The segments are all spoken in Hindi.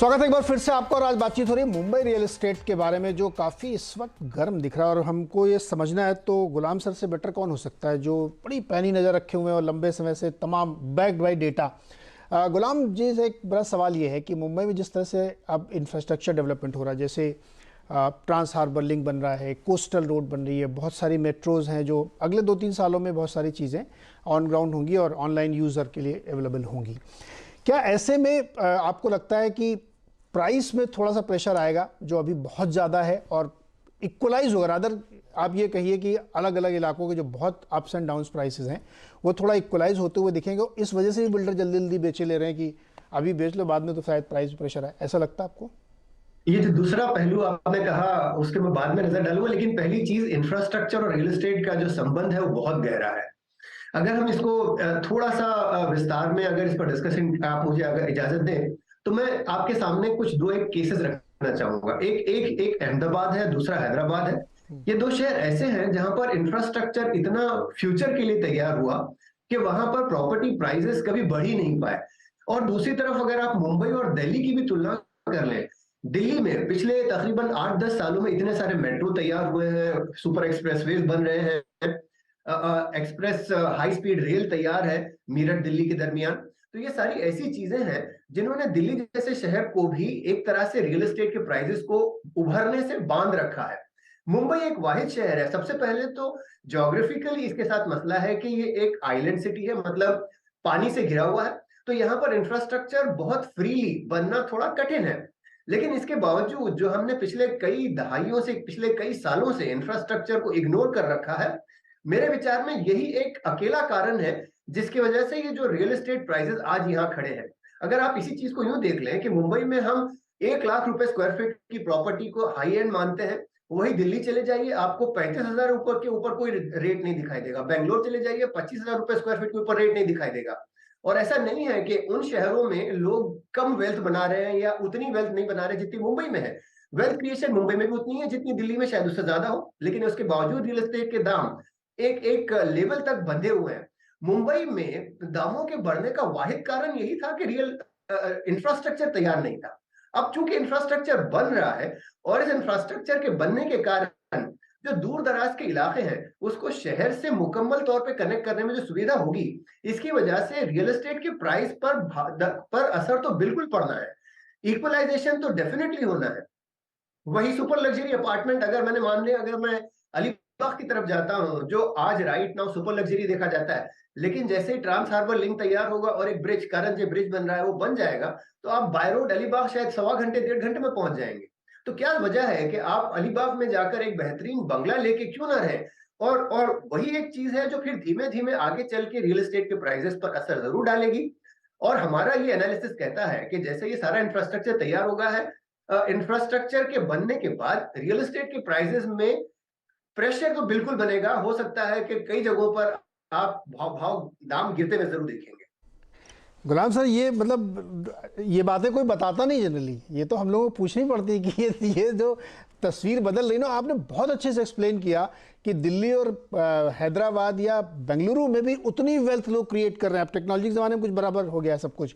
स्वागत है एक बार फिर से आपका। और आज बातचीत हो रही है मुंबई रियल एस्टेट के बारे में, जो काफ़ी इस वक्त गर्म दिख रहा है। और हमको ये समझना है तो गुलाम सर से बेटर कौन हो सकता है, जो बड़ी पैनी नज़र रखे हुए हैं और लंबे समय से तमाम बैक्ड बाई डेटा। गुलाम जी से एक बड़ा सवाल ये है कि मुंबई में जिस तरह से अब इंफ्रास्ट्रक्चर डेवलपमेंट हो रहा है, जैसे ट्रांस हार्बर लिंक बन रहा है, कोस्टल रोड बन रही है, बहुत सारी मेट्रोज़ हैं जो अगले 2-3 सालों में बहुत सारी चीज़ें ऑन ग्राउंड होंगी और ऑनलाइन यूज़र के लिए अवेलेबल होंगी। क्या ऐसे में आपको लगता है कि प्राइस में थोड़ा सा प्रेशर आएगा जो अभी बहुत ज़्यादा है, और इक्वलाइज होगा? अदर आप ये कहिए कि अलग अलग इलाकों के जो बहुत अप्स एंड डाउन्स प्राइसेस हैं वो थोड़ा इक्वलाइज होते हुए दिखेंगे, इस वजह से भी बिल्डर जल्दी जल्दी बेचे ले रहे हैं कि अभी बेच लो, बाद में तो शायद प्राइस प्रेशर है। ऐसा लगता है आपको? ये जो दूसरा पहलू आपने कहा उसके मैं बाद में नजर डालूंगा, लेकिन पहली चीज इंफ्रास्ट्रक्चर और रियल एस्टेट का जो संबंध है वो बहुत गहरा है। अगर हम इसको थोड़ा सा विस्तार में अगर इस पर डिस्कशन आप मुझे अगर इजाजत दें तो मैं आपके सामने कुछ दो एक केसेस रखना चाहूंगा। एक एक एक अहमदाबाद है, दूसरा हैदराबाद है। ये दो शहर ऐसे हैं जहां पर इंफ्रास्ट्रक्चर इतना फ्यूचर के लिए तैयार हुआ कि वहां पर प्रॉपर्टी प्राइसेस कभी बढ़ ही नहीं पाए। और दूसरी तरफ अगर आप मुंबई और दिल्ली की भी तुलना कर लें, दिल्ली में पिछले तकरीबन 8-10 सालों में इतने सारे मेट्रो तैयार हुए हैं, सुपर एक्सप्रेसवेज बन रहे हैं, एक्सप्रेस हाई स्पीड रेल तैयार है मीरठ दिल्ली के दरमियान। तो ये सारी ऐसी चीजें हैं जिन्होंने दिल्ली जैसे शहर को भी एक तरह से रियल एस्टेट के प्राइसेस को उभरने से बांध रखा है। मुंबई एक वाहिद शहर है। सबसे पहले तो ज्योग्राफिकली इसके साथ मसला है कि ये एक आइलैंड सिटी है, मतलब पानी से घिरा हुआ है। तो यहाँ पर इंफ्रास्ट्रक्चर बहुत फ्रीली बनना थोड़ा कठिन है। लेकिन इसके बावजूद जो हमने पिछले कई दहाइयों से, पिछले कई सालों से इंफ्रास्ट्रक्चर को इग्नोर कर रखा है, मेरे विचार में यही एक अकेला कारण है जिसकी वजह से ये जो रियल एस्टेट प्राइसेस आज यहाँ खड़े हैं। अगर आप इसी चीज को यूं देख लें कि मुंबई में हम 1 लाख रुपए स्क्वायर फीट की प्रॉपर्टी को हाई एंड मानते हैं, वही दिल्ली चले जाइए आपको 35,000 ऊपर के ऊपर कोई रेट नहीं दिखाई देगा। बेंगलोर चले जाइए 25,000 रुपए स्क्वायर फीट के ऊपर रेट नहीं दिखाई देगा। और ऐसा नहीं है कि उन शहरों में लोग कम वेल्थ बना रहे हैं या उतनी वेल्थ नहीं बना रहे जितनी मुंबई में है। वेल्थ क्रिएशन मुंबई में भी उतनी है जितनी दिल्ली में शायद उससे ज्यादा हो, लेकिन उसके बावजूद रियल एस्टेट के दाम एक एक लेवल तक बंधे हुए हैं। मुंबई में दामों के बढ़ने का वाहिद कारण यही था कि रियल इंफ्रास्ट्रक्चर तैयार नहीं था। अब चूंकि इंफ्रास्ट्रक्चर बन रहा है और इस इंफ्रास्ट्रक्चर के बनने के कारण जो दूर दराज के इलाके हैं उसको शहर से मुकम्मल तौर पे कनेक्ट करने में जो सुविधा होगी, इसकी वजह से रियल एस्टेट के प्राइस पर असर तो बिल्कुल पड़ना है। इक्वलाइजेशन तो डेफिनेटली होना है। वही सुपर लग्जरी अपार्टमेंट अगर मैंने मान लिया, अगर मैं अलीबाग की तरफ जाता हूं जो आज राइट नाउ सुपर लग्जरी देखा जाता है, लेकिन जैसे ही ट्रांस हार्बर लिंक तैयार होगा और एक ब्रिज, करंजे ब्रिज बन रहा है, वो बन जाएगा, तो आप बाय रोड अलीबाग शायद सवा घंटे 1.5 घंटे में पहुंच जाएंगे। तो क्या वजह है कि आप अलीबाग में जाकर एक बेहतरीन बंगला लेके क्यों ना रहे? और वही एक चीज है जो फिर धीमे धीमे आगे चल के रियल एस्टेट के प्राइसेस पर असर जरूर डालेगी। और हमारा ये एनालिसिस कहता है कि जैसे ये सारा इंफ्रास्ट्रक्चर तैयार होगा है, इंफ्रास्ट्रक्चर के बनने के बाद रियल एस्टेट के प्राइसेस में प्रेशर तो बिल्कुल बनेगा। हो सकता है कि कई जगहों पर आप भाव भाव दाम गिरते हुए जरूर देखेंगे। गुलाम सर, ये मतलब ये बातें कोई बताता नहीं जनरली, ये तो हम लोगों को पूछनी पड़ती है कि ये जो तस्वीर बदल रही ना, आपने बहुत अच्छे से एक्सप्लेन किया कि दिल्ली और हैदराबाद या बेंगलुरु में भी उतनी वेल्थ लोग क्रिएट कर रहे हैं। अब टेक्नोलॉजी के ज़माने में कुछ बराबर हो गया है सब कुछ,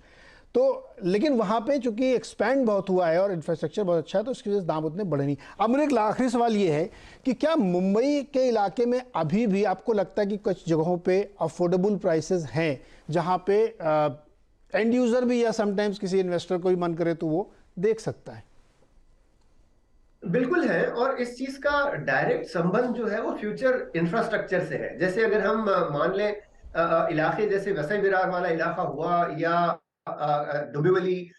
तो लेकिन वहाँ पे चूंकि एक्सपैंड बहुत हुआ है और इंफ्रास्ट्रक्चर बहुत अच्छा है, तो इसकी वजह से दाम उतने बढ़े नहीं। अब मेरा एक आखिरी सवाल ये है कि क्या मुंबई के इलाके में अभी भी आपको लगता है कि कुछ जगहों पे अफोर्डेबल प्राइसेस हैं जहाँ पे एंड यूज़र भी या समटाइम्स किसी इन्वेस्टर को भी मन करे तो वो देख सकता है? बिल्कुल है। और इस चीज का डायरेक्ट संबंध जो है वो फ्यूचर इंफ्रास्ट्रक्चर से है। जैसे अगर हम मान लें इलाके जैसे वसई विरार वाला इलाका हुआ, या डोंबिवली,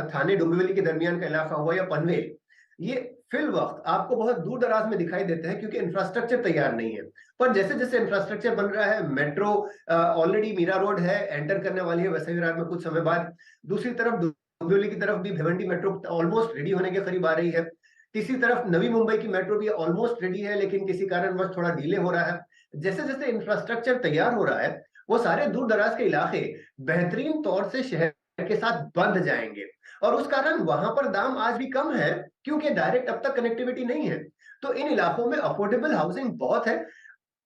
थाने डोंबिवली के दरमियान का इलाका हुआ, या पनवेल, ये फिल वक्त आपको बहुत दूर दराज में दिखाई देते हैं क्योंकि इंफ्रास्ट्रक्चर तैयार नहीं है। पर जैसे जैसे इंफ्रास्ट्रक्चर बन रहा है, मेट्रो ऑलरेडी मीरा रोड है, एंटर करने वाली है वसई विरार में कुछ समय बाद। दूसरी तरफ डोंबिवली की तरफ भी भिवंडी मेट्रो ऑलमोस्ट रेडी होने के करीब आ रही है। तीसरी तरफ नवी मुंबई की मेट्रो भी ऑलमोस्ट रेडी है, लेकिन किसी कारणवश थोड़ा डिले हो रहा है। जैसे जैसे इंफ्रास्ट्रक्चर तैयार हो रहा है, वो सारे दूर दराज के इलाके बेहतरीन तौर से शहर के साथ बंध जाएंगे। और उस कारण वहां पर दाम आज भी कम है क्योंकि डायरेक्ट अब तक कनेक्टिविटी नहीं है। तो इन इलाकों में अफोर्डेबल हाउसिंग बहुत है।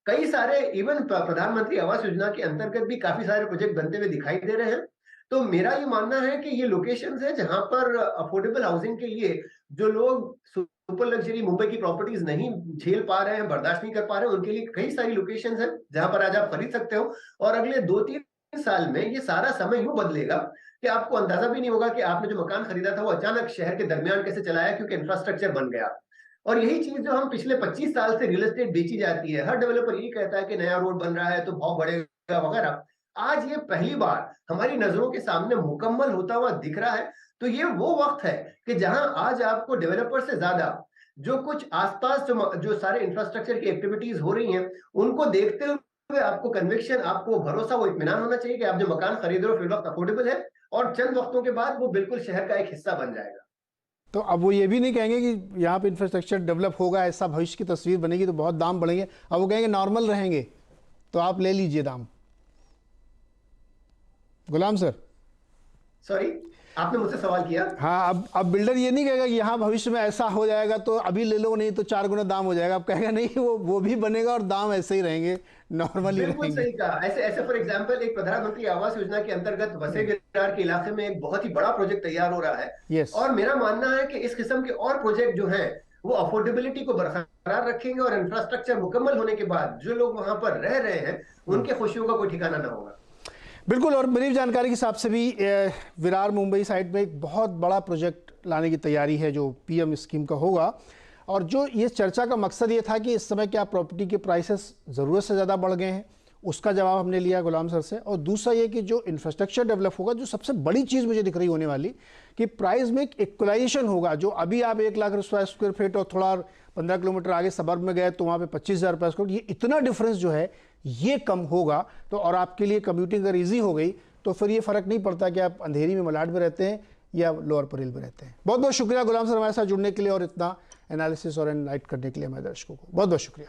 कई सारे इवन प्रधानमंत्री आवास योजना के अंतर्गत भी काफी सारे प्रोजेक्ट बनते हुए दिखाई दे रहे हैं। तो मेरा ये मानना है कि ये लोकेशंस है जहां पर अफोर्डेबल हाउसिंग के लिए जो लोग सुपर लग्जरी मुंबई की प्रॉपर्टीज नहीं झेल पा रहे हैं, बर्दाश्त नहीं कर पा रहे हैं, उनके लिए कई सारी लोकेशंस हैं जहां पर आज आप खरीद सकते हो। और अगले 2-3 साल में ये सारा समय यूं बदलेगा कि आपको अंदाजा भी नहीं होगा कि आपने जो मकान खरीदा था वो अचानक शहर के दरमियान कैसे चला आया, क्योंकि इंफ्रास्ट्रक्चर बन गया। और यही चीज जो हम पिछले 25 साल से रियल एस्टेट बेची जाती है, हर डेवलपर यही कहता है कि नया रोड बन रहा है तो भाव बढ़ेगा वगैरह, आज ये पहली बार हमारी नजरों के सामने मुकम्मल होता हुआ दिख रहा है। तो ये वो वक्त है कि जहां आज आपको डेवलपर से ज्यादा जो कुछ आसपास जो सारे इंफ्रास्ट्रक्चर की एक्टिविटीज हो रही हैं, उनको देखते हुए आपको कन्विक्शन, आपको भरोसा, वो इत्मीनान होना चाहिए कि आप जो मकान खरीद रहे हो फिर वक्त अफोर्डेबल है और चंद वक्तों के बाद वो बिल्कुल शहर का एक हिस्सा बन जाएगा। तो अब वो ये भी नहीं कहेंगे कि यहाँ पे इंफ्रास्ट्रक्चर डेवलप होगा, ऐसा भविष्य की तस्वीर बनेगी तो बहुत दाम बढ़ेंगे। अब वो कहेंगे नॉर्मल रहेंगे तो आप ले लीजिए दाम। गुलाम सर, सॉरी, आपने मुझसे सवाल किया। हाँ, अब बिल्डर ये नहीं कहेगा कि यहाँ भविष्य में ऐसा हो जाएगा तो अभी ले लो, नहीं तो 4 गुना दाम हो जाएगा। अब कहेगा नहीं, वो भी बनेगा और दाम ऐसे ही रहेंगे, नॉर्मली बिल्कुल रहेंगे। सही कहा। ऐसे ऐसे फॉर एग्जांपल एक प्रधानमंत्री आवास योजना के अंतर्गत वसई विरार के इलाके में एक बहुत ही बड़ा प्रोजेक्ट तैयार हो रहा है। यस। और मेरा मानना है कि इस किस्म के और प्रोजेक्ट जो हैं वो अफोर्डेबिलिटी को बरकरार रखेंगे और इंफ्रास्ट्रक्चर मुकम्मल होने के बाद जो लोग वहां पर रह रहे हैं उनके खुशियों का कोई ठिकाना ना होगा। बिल्कुल। और मेरी जानकारी के हिसाब से भी विरार मुंबई साइड में एक बहुत बड़ा प्रोजेक्ट लाने की तैयारी है जो पीएम स्कीम का होगा। और जो ये चर्चा का मकसद ये था कि इस समय क्या प्रॉपर्टी के प्राइसेस ज़रूरत से ज़्यादा बढ़ गए हैं, उसका जवाब हमने लिया गुलाम सर से। और दूसरा ये कि जो इंफ्रास्ट्रक्चर डेवलप होगा, जो सबसे बड़ी चीज़ मुझे दिख रही होने वाली, कि प्राइस में एक इक्वलाइजेशन होगा। जो अभी आप 1 लाख स्क्वायर फीट और थोड़ा 15 किलोमीटर आगे सबर्ब में गए तो वहाँ पे 25,000 रुपये स्क्वायर, ये इतना डिफरेंस जो है ये कम होगा। तो और आपके लिए कम्यूटिंग अगर ईजी हो गई तो फिर ये फ़र्क नहीं पड़ता कि आप अंधेरी में मलाड में रहते हैं या लोअर परेल में रहते हैं। बहुत बहुत शुक्रिया गुलाम सर हमारे साथ जुड़ने के लिए और इतना एनालिसिस और एनलाइट करने के लिए हमारे दर्शकों को बहुत बहुत शुक्रिया।